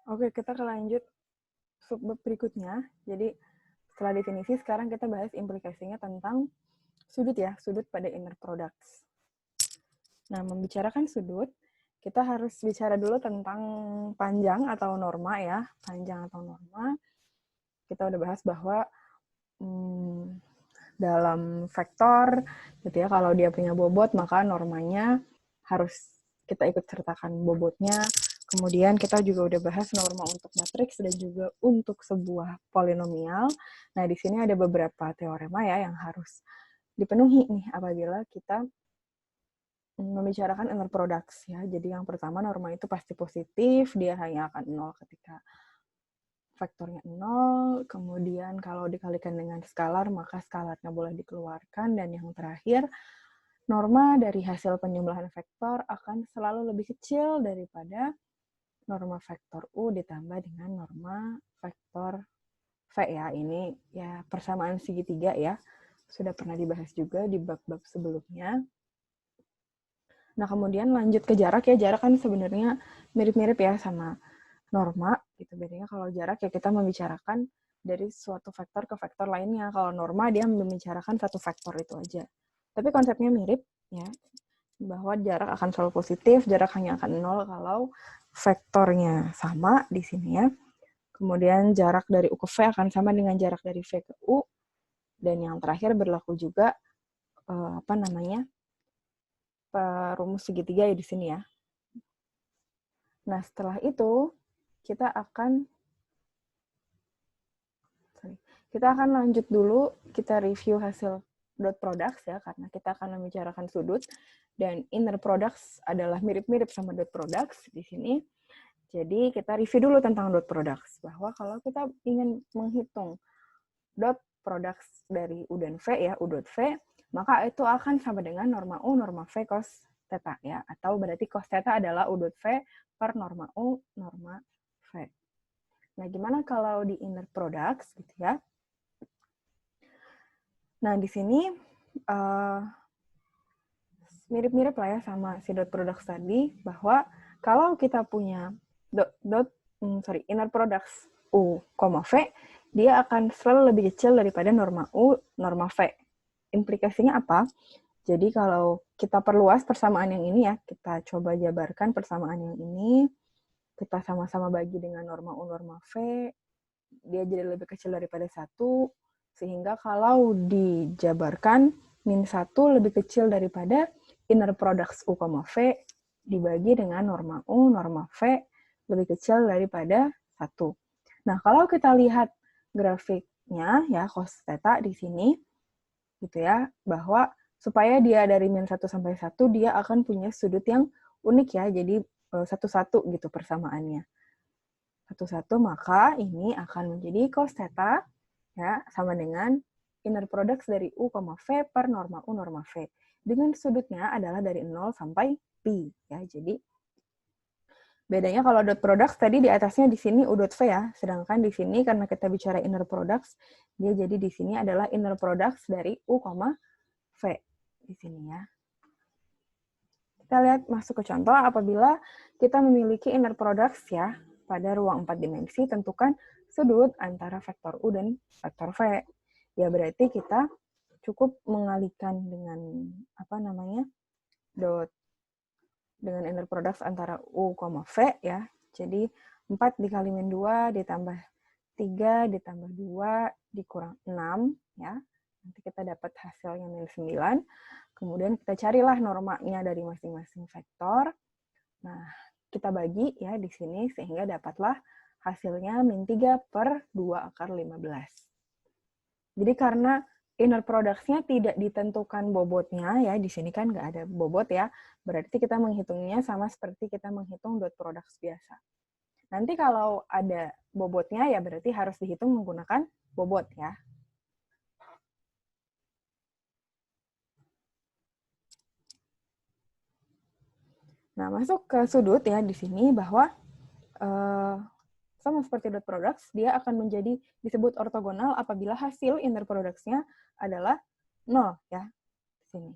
Oke, kita lanjut subbab berikutnya. Jadi setelah definisi, sekarang kita bahas implikasinya tentang sudut ya, sudut pada inner products. Nah, membicarakan sudut, kita harus bicara dulu tentang panjang atau norma ya. Panjang atau norma, kita udah bahas bahwa dalam vektor, gitu ya, kalau dia punya bobot, maka normanya harus kita ikut sertakan bobotnya. Kemudian kita juga udah bahas norma untuk matriks dan juga untuk sebuah polinomial. Nah, di sini ada beberapa teorema ya yang harus dipenuhi nih apabila kita membicarakan inner products ya. Jadi yang pertama, norma itu pasti positif, dia hanya akan nol ketika vektornya 0, kemudian kalau dikalikan dengan skalar, maka skalarnya boleh dikeluarkan, dan yang terakhir, norma dari hasil penjumlahan vektor akan selalu lebih kecil daripada norma vektor U ditambah dengan norma vektor V ya. Ini ya persamaan segitiga ya. Sudah pernah dibahas juga di bab-bab sebelumnya. Nah, kemudian lanjut ke jarak ya. Jarak kan sebenarnya mirip-mirip ya sama norma. Gitu. Bedanya kalau jarak ya kita membicarakan dari suatu vektor ke vektor lainnya. Kalau norma dia membicarakan satu vektor itu aja. Tapi konsepnya mirip ya. Bahwa jarak akan selalu positif, jarak hanya akan 0 kalau vektornya sama di sini ya. Kemudian jarak dari U ke V akan sama dengan jarak dari V ke U. Dan yang terakhir berlaku juga rumus segitiga ya di sini ya. Nah, setelah itu kita akan lanjut dulu, kita review hasil dot products ya, karena kita akan membicarakan sudut, dan inner products adalah mirip-mirip sama dot products di sini. Jadi kita review dulu tentang dot products, bahwa kalau kita ingin menghitung dot products dari U dan V ya, U dot V, maka itu akan sama dengan norma U, norma V, cos theta ya, atau berarti cos theta adalah U dot V per norma U, norma V. Nah, gimana kalau di inner products gitu ya? Nah, di sini mirip-mirip lah ya sama si dot products tadi, bahwa kalau kita punya inner products U, V, dia akan selalu lebih kecil daripada norma U, norma V. Implikasinya apa? Jadi kalau kita perluas persamaan yang ini ya, kita coba jabarkan persamaan yang ini, kita sama-sama bagi dengan norma U, norma V, dia jadi lebih kecil daripada 1, sehingga kalau dijabarkan, min 1 lebih kecil daripada inner products U, V dibagi dengan norma U, norma V lebih kecil daripada 1. Nah, kalau kita lihat grafiknya ya, cos theta di sini, gitu ya, bahwa supaya dia dari min 1 sampai 1, dia akan punya sudut yang unik ya, jadi 1-1 gitu persamaannya. 1-1, maka ini akan menjadi cos theta ya, sama dengan inner products dari U, V per norma U, norma V. Dengan sudutnya adalah dari 0 sampai pi ya. Jadi bedanya kalau dot products tadi di atasnya di sini U dot V ya, sedangkan di sini karena kita bicara inner products, dia jadi di sini adalah inner products dari U, V di sini ya. Kita lihat masuk ke contoh, apabila kita memiliki inner products ya, pada ruang 4 dimensi, tentukan sudut antara vektor U dan vektor V. Ya berarti kita cukup mengalihkan dengan dengan inner products antara U, V ya. Jadi 4 dikali min 2 ditambah 3 ditambah 2 dikurang 6 ya. Nanti kita dapat hasilnya min 9. Kemudian kita carilah normanya dari masing-masing vektor. Nah, kita bagi ya di sini sehingga dapatlah hasilnya min 3 per 2 akar 15. Jadi karena inner products-nya tidak ditentukan bobotnya ya, di sini kan nggak ada bobot ya, berarti kita menghitungnya sama seperti kita menghitung dot products biasa. Nanti kalau ada bobotnya ya berarti harus dihitung menggunakan bobot ya. Nah, masuk ke sudut ya di sini bahwa sama seperti dot products, dia akan menjadi disebut ortogonal apabila hasil inner products-nya adalah 0 ya. Di sini.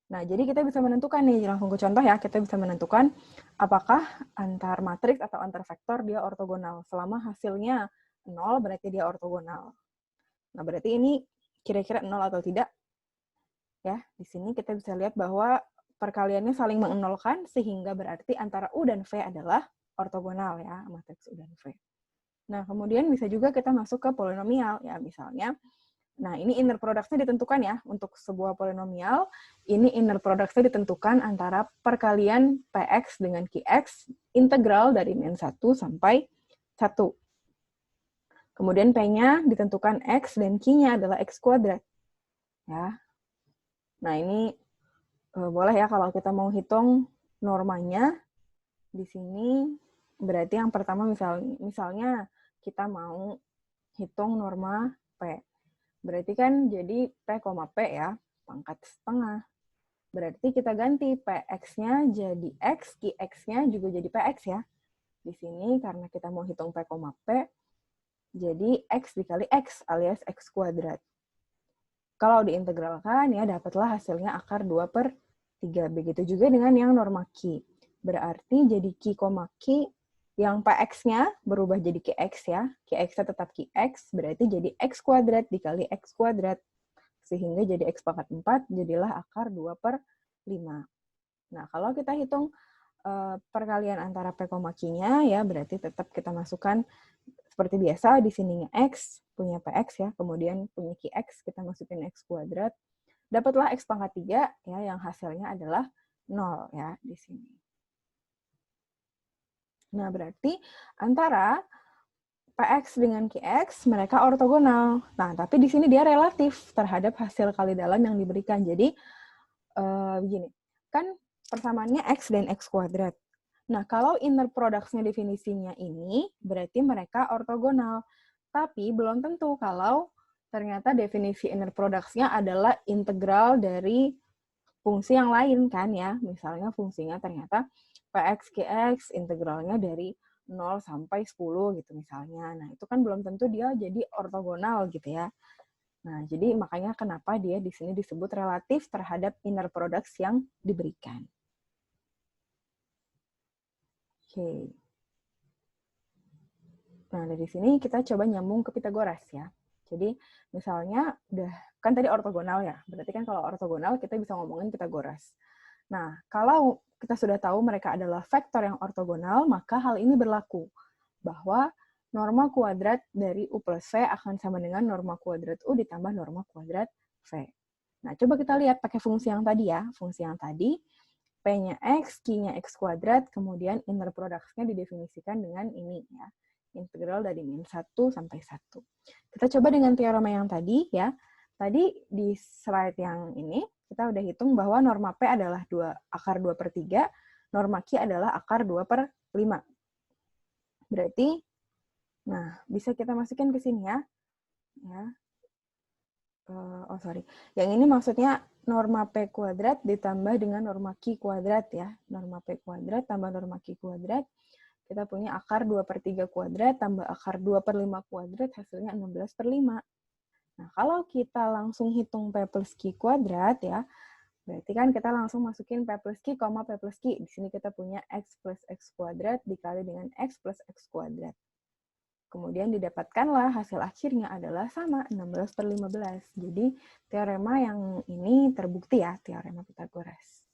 Nah, jadi kita bisa menentukan nih, langsung ke contoh ya, kita bisa menentukan apakah antar matriks atau antar vektor dia ortogonal. Selama hasilnya 0 berarti dia ortogonal. Nah, berarti ini kira-kira 0 atau tidak? Ya, di sini kita bisa lihat bahwa perkaliannya saling mengenolkan, sehingga berarti antara U dan V adalah ortogonal ya, matriks U dan V. Nah, kemudian bisa juga kita masuk ke polinomial ya, misalnya. Nah, ini inner product-nya ditentukan ya. Untuk sebuah polinomial, ini inner product-nya ditentukan antara perkalian Px dengan Qx, integral dari min 1 sampai 1. Kemudian P-nya ditentukan X dan Q-nya adalah X kuadrat. Ya. Nah, ini boleh ya kalau kita mau hitung normanya. Di sini berarti yang pertama misalnya kita mau hitung norma P. Berarti kan jadi P, P ya, pangkat setengah. Berarti kita ganti Px-nya jadi X, Qx-nya juga jadi Px ya. Di sini karena kita mau hitung P, P, jadi X dikali X alias X kuadrat. Kalau diintegralkan ya dapatlah hasilnya akar 2/3. Begitu juga dengan yang norma Q. Berarti jadi Q, Q yang Px-nya berubah jadi Qx ya. Qx-nya tetap Qx, berarti jadi X kuadrat dikali X kuadrat. Sehingga jadi X pangkat 4, jadilah akar 2/5. Nah, kalau kita hitung perkalian antara P, Q-nya, ya berarti tetap kita masukkan seperti biasa, di sininya X, punya Px ya, kemudian punya Qx, kita masukin X kuadrat. Dapatlah X pangkat 3, ya, yang hasilnya adalah 0 ya, di sini. Nah, berarti antara Px dengan Qx, mereka ortogonal. Nah, tapi di sini dia relatif terhadap hasil kali dalam yang diberikan. Jadi, begini, kan persamaannya X dan X kuadrat. Nah, kalau inner products-nya definisinya ini, berarti mereka ortogonal. Tapi belum tentu kalau ternyata definisi inner products-nya adalah integral dari fungsi yang lain kan ya. Misalnya fungsinya ternyata Px, Qx integralnya dari 0 sampai 10 gitu misalnya. Nah, itu kan belum tentu dia jadi ortogonal gitu ya. Nah, jadi makanya kenapa dia di sini disebut relatif terhadap inner products yang diberikan. Oke. Nah, dari sini kita coba nyambung ke Pitagoras ya. Jadi, misalnya udah kan tadi ortogonal ya. Berarti kan kalau ortogonal kita bisa ngomongin Pitagoras. Nah, kalau kita sudah tahu mereka adalah vektor yang ortogonal, maka hal ini berlaku bahwa norma kuadrat dari U plus V akan sama dengan norma kuadrat U ditambah norma kuadrat V. Nah, coba kita lihat pakai fungsi yang tadi ya. Fungsi yang tadi, P-nya X, Q-nya X kuadrat, kemudian inner product-nya didefinisikan dengan ini ya. Integral dari min 1 sampai 1. Kita coba dengan teorema yang tadi ya. Tadi di slide yang ini, kita udah hitung bahwa norma P adalah akar 2/3, norma Q adalah akar 2/5. Berarti, nah, bisa kita masukin ke sini ya. Yang ini maksudnya norma P kuadrat ditambah dengan norma Q kuadrat ya. Norma P kuadrat tambah norma Q kuadrat. Kita punya akar 2/3 kuadrat tambah akar 2/5 kuadrat, hasilnya 16/5. Nah, kalau kita langsung hitung P plus Q kuadrat ya, berarti kan kita langsung masukin P plus Q, P plus Q. Di sini kita punya X plus X kuadrat dikali dengan X plus X kuadrat. Kemudian didapatkanlah hasil akhirnya adalah sama, 16/15. Jadi, teorema yang ini terbukti ya, teorema Pitagoras.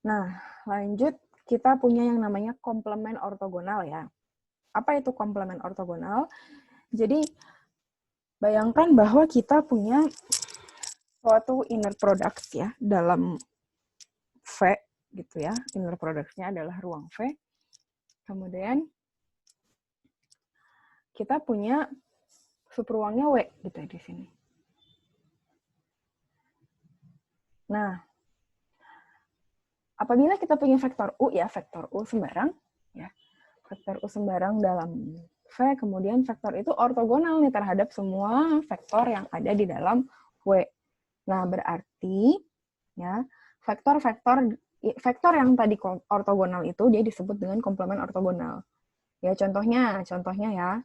Nah, lanjut kita punya yang namanya komplement ortogonal ya. Apa itu komplement ortogonal? Jadi, bayangkan bahwa kita punya suatu inner product ya, dalam V gitu ya. Inner product-nya adalah ruang V. Kemudian, kita punya subruangnya W gitu di sini. Nah, apabila kita punya vektor U ya, vektor U sembarang ya. Vektor U sembarang dalam V, kemudian vektor itu ortogonal nih terhadap semua vektor yang ada di dalam W. Nah, berarti ya, vektor yang tadi ortogonal itu dia disebut dengan komplement ortogonal. Ya, contohnya ya.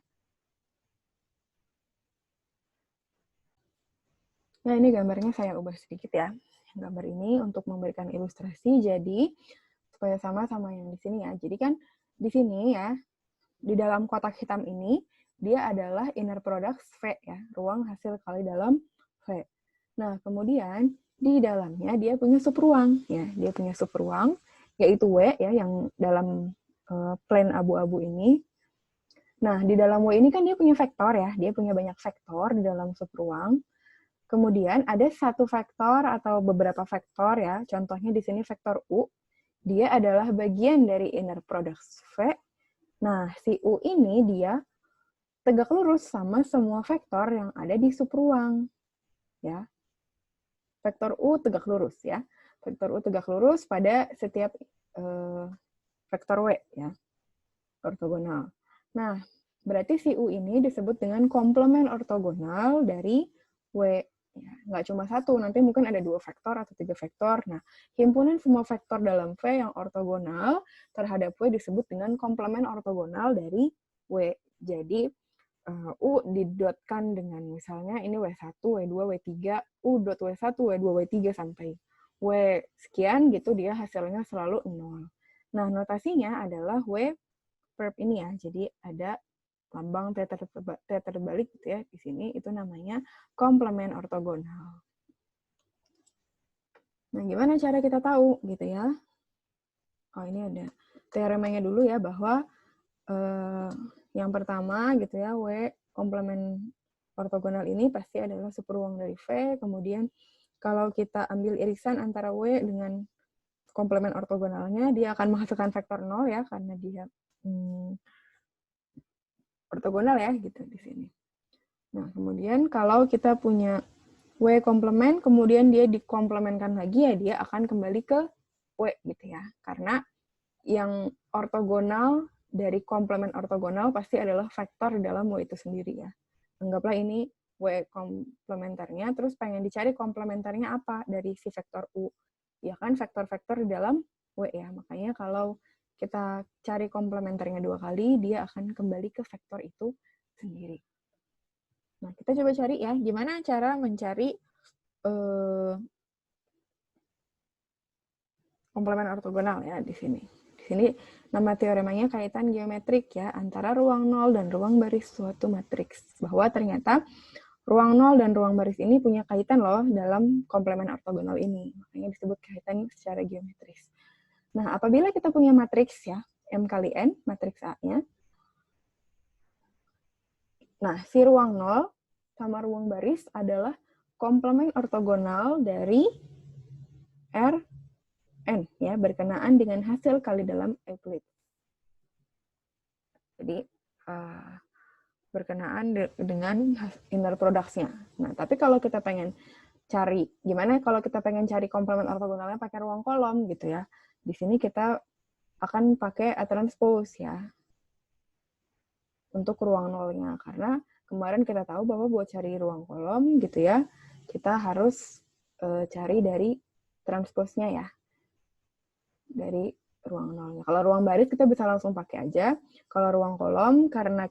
Nah, ini gambarnya saya ubah sedikit ya. Gambar ini untuk memberikan ilustrasi, jadi supaya sama-sama yang di sini ya. Jadi kan di sini ya, di dalam kotak hitam ini, dia adalah inner product V ya, ruang hasil kali dalam V. Nah, kemudian di dalamnya dia punya subruang ya, dia punya subruang yaitu W ya, yang dalam plane abu-abu ini. Nah, di dalam W ini kan dia punya vektor ya, dia punya banyak vektor di dalam subruang. Kemudian ada satu vektor atau beberapa vektor ya, contohnya di sini vektor U, dia adalah bagian dari inner product V. Nah, si U ini dia tegak lurus sama semua vektor yang ada di subruang. Ya. Vektor U tegak lurus ya. Vektor U tegak lurus pada setiap vektor W ya. Ortogonal. Nah, berarti si U ini disebut dengan komplement ortogonal dari W. Ya, nggak cuma satu, nanti mungkin ada 2 vektor atau 3 vektor. Nah, himpunan semua vektor dalam V yang ortogonal terhadap W disebut dengan komplement ortogonal dari W. Jadi, U didotkan dengan misalnya ini W1, W2, W3, U dot W1, W2, W3 sampai W sekian gitu, dia hasilnya selalu 0. Nah, notasinya adalah W verb ini ya. Jadi ada lambang T terbalik gitu ya di sini, itu namanya komplement ortogonal. Nah, gimana cara kita tahu gitu ya? Oh, ini ada teoremanya dulu ya, bahwa yang pertama gitu ya, W komplement ortogonal ini pasti adalah subruang dari V. Kemudian kalau kita ambil irisan antara W dengan komplement ortogonalnya, dia akan menghasilkan vektor 0 ya, karena dia ortogonal ya gitu di sini. Nah, kemudian kalau kita punya W komplement, kemudian dia dikomplementkan lagi ya, dia akan kembali ke W gitu ya. Karena yang ortogonal dari komplement ortogonal pasti adalah vektor di dalam W itu sendiri ya. Anggaplah ini W komplementernya, terus pengen dicari komplementernya apa dari si vektor U. Ya kan, vektor-vektor di dalam W ya. Makanya kalau kita cari komplementernya 2 kali, dia akan kembali ke vektor itu sendiri. Nah, kita coba cari ya, gimana cara mencari komplement ortogonal ya di sini. Di sini nama teoremanya kaitan geometrik ya, antara ruang nol dan ruang baris suatu matriks. Bahwa ternyata ruang nol dan ruang baris ini punya kaitan loh dalam komplement ortogonal ini. Makanya disebut kaitan secara geometris. Nah, apabila kita punya matriks ya, M kali N, matriks A-nya. Nah, si ruang nol sama ruang baris adalah komplement ortogonal dari R N ya, berkenaan dengan hasil kali dalam Euclid. Jadi berkenaan dengan inner products-nya. Nah, tapi kalau kita pengen cari, gimana kalau kita pengen cari komplement ortogonalnya pakai ruang kolom gitu ya. Di sini kita akan pakai A transpose ya. Untuk ruang nolnya. Karena kemarin kita tahu bahwa buat cari ruang kolom gitu ya, kita harus cari dari transpose-nya ya. Dari ruang nolnya. Kalau ruang baris kita bisa langsung pakai aja. Kalau ruang kolom, karena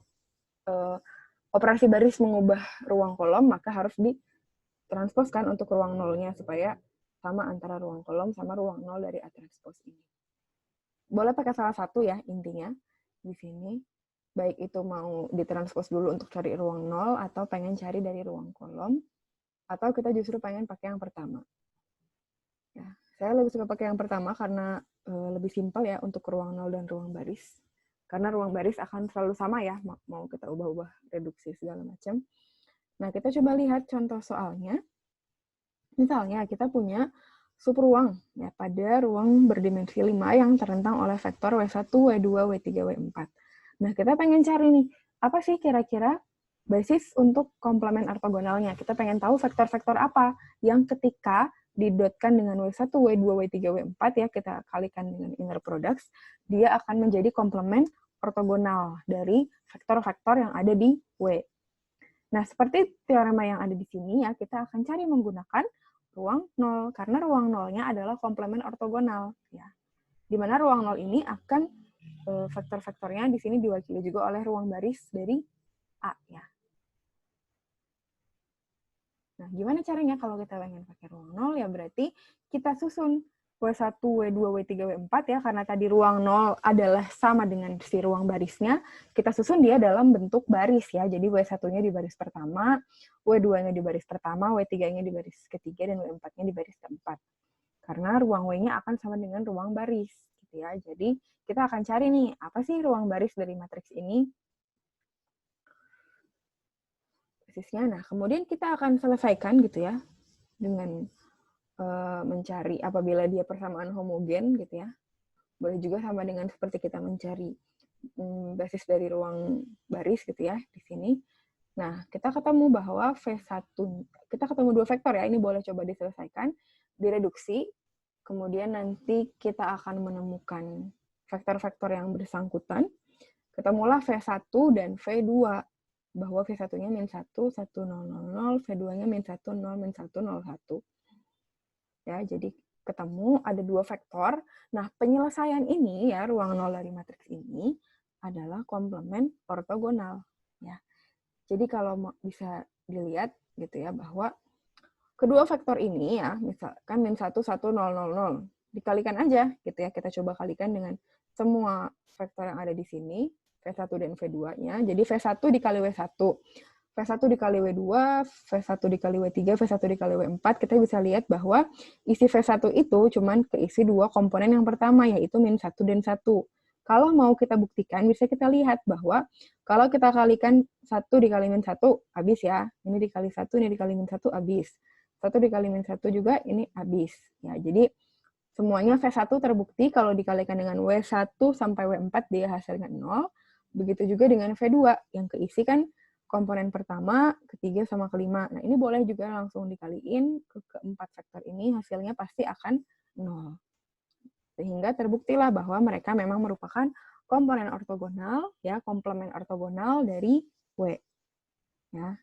operasi baris mengubah ruang kolom, maka harus ditransposkan untuk ruang nolnya supaya sama antara ruang kolom sama ruang nol dari A transpose ini. Boleh pakai salah satu ya intinya di sini. Baik itu mau ditranspos dulu untuk cari ruang nol atau pengen cari dari ruang kolom, atau kita justru pengen pakai yang pertama. Ya, saya lebih suka pakai yang pertama karena lebih simpel ya untuk ruang nol dan ruang baris. Karena ruang baris akan selalu sama ya, mau kita ubah-ubah reduksi segala macam. Nah, kita coba lihat contoh soalnya. Misalnya, kita punya subruang ya, pada ruang berdimensi 5 yang terentang oleh vektor W1, W2, W3, W4. Nah, kita pengen cari nih, apa sih kira-kira basis untuk komplement ortogonalnya? Kita pengen tahu vektor-vektor apa yang ketika didotkan dengan W1, W2, W3, W4 ya, kita kalikan dengan inner products, dia akan menjadi komplement ortogonal dari vektor-vektor yang ada di W. Nah, seperti teorema yang ada di sini ya, kita akan cari menggunakan ruang nol, karena ruang nolnya adalah komplement ortogonal. Ya. Di mana ruang nol ini akan vektor-vektornya di sini diwakili juga oleh ruang baris dari A. Ya. Nah, gimana caranya kalau kita pengen pakai ruang 0? Ya berarti kita susun W1, W2, W3, W4 ya, karena tadi ruang 0 adalah sama dengan si ruang barisnya, kita susun dia dalam bentuk baris ya. Jadi W1-nya di baris pertama, W2-nya di baris pertama, W3-nya di baris ketiga, dan W4-nya di baris keempat. Karena ruang W-nya akan sama dengan ruang baris gitu ya. Jadi kita akan cari nih, apa sih ruang baris dari matriks ini? Basisnya. Nah, kemudian kita akan selesaikan gitu ya dengan mencari apabila dia persamaan homogen gitu ya. Boleh juga sama dengan seperti kita mencari basis dari ruang baris gitu ya di sini. Nah, kita ketemu bahwa V1, kita ketemu dua vektor ya, ini boleh coba diselesaikan, direduksi, kemudian nanti kita akan menemukan vektor-vektor yang bersangkutan, ketemulah V1 dan V2, bahwa V1-nya min 1, 1, 0, 0, 0, V2-nya min 1, 0, min 1, 0, 1. Ya, jadi ketemu ada dua vektor. Nah, penyelesaian ini ya, ruang 0 dari matriks ini adalah komplement ortogonal. Ya. Jadi kalau bisa dilihat gitu ya, bahwa kedua vektor ini ya, misalkan min 1, 1, 0, 0, 0. Dikalikan aja gitu ya, kita coba kalikan dengan semua vektor yang ada di sini, V1 dan V2-nya. Jadi V1 dikali W1. V1 dikali W2, V1 dikali W3, V1 dikali W4, kita bisa lihat bahwa isi V1 itu cuman keisi dua komponen yang pertama, yaitu min 1 dan 1. Kalau mau kita buktikan, bisa kita lihat bahwa kalau kita kalikan 1 dikali min 1, habis ya. Ini dikali 1, ini dikali min 1, habis. 1 dikali min 1 juga, ini habis. Ya, jadi semuanya V1 terbukti kalau dikalikan dengan W1 sampai W4 dia hasilnya 0. Begitu juga dengan V2 yang keisi kan komponen pertama, ketiga, sama kelima. Nah, ini boleh juga langsung dikaliin ke keempat vektor ini, hasilnya pasti akan 0. Sehingga terbuktilah bahwa mereka memang merupakan komponen ortogonal, ya, komplement ortogonal dari W. Ya.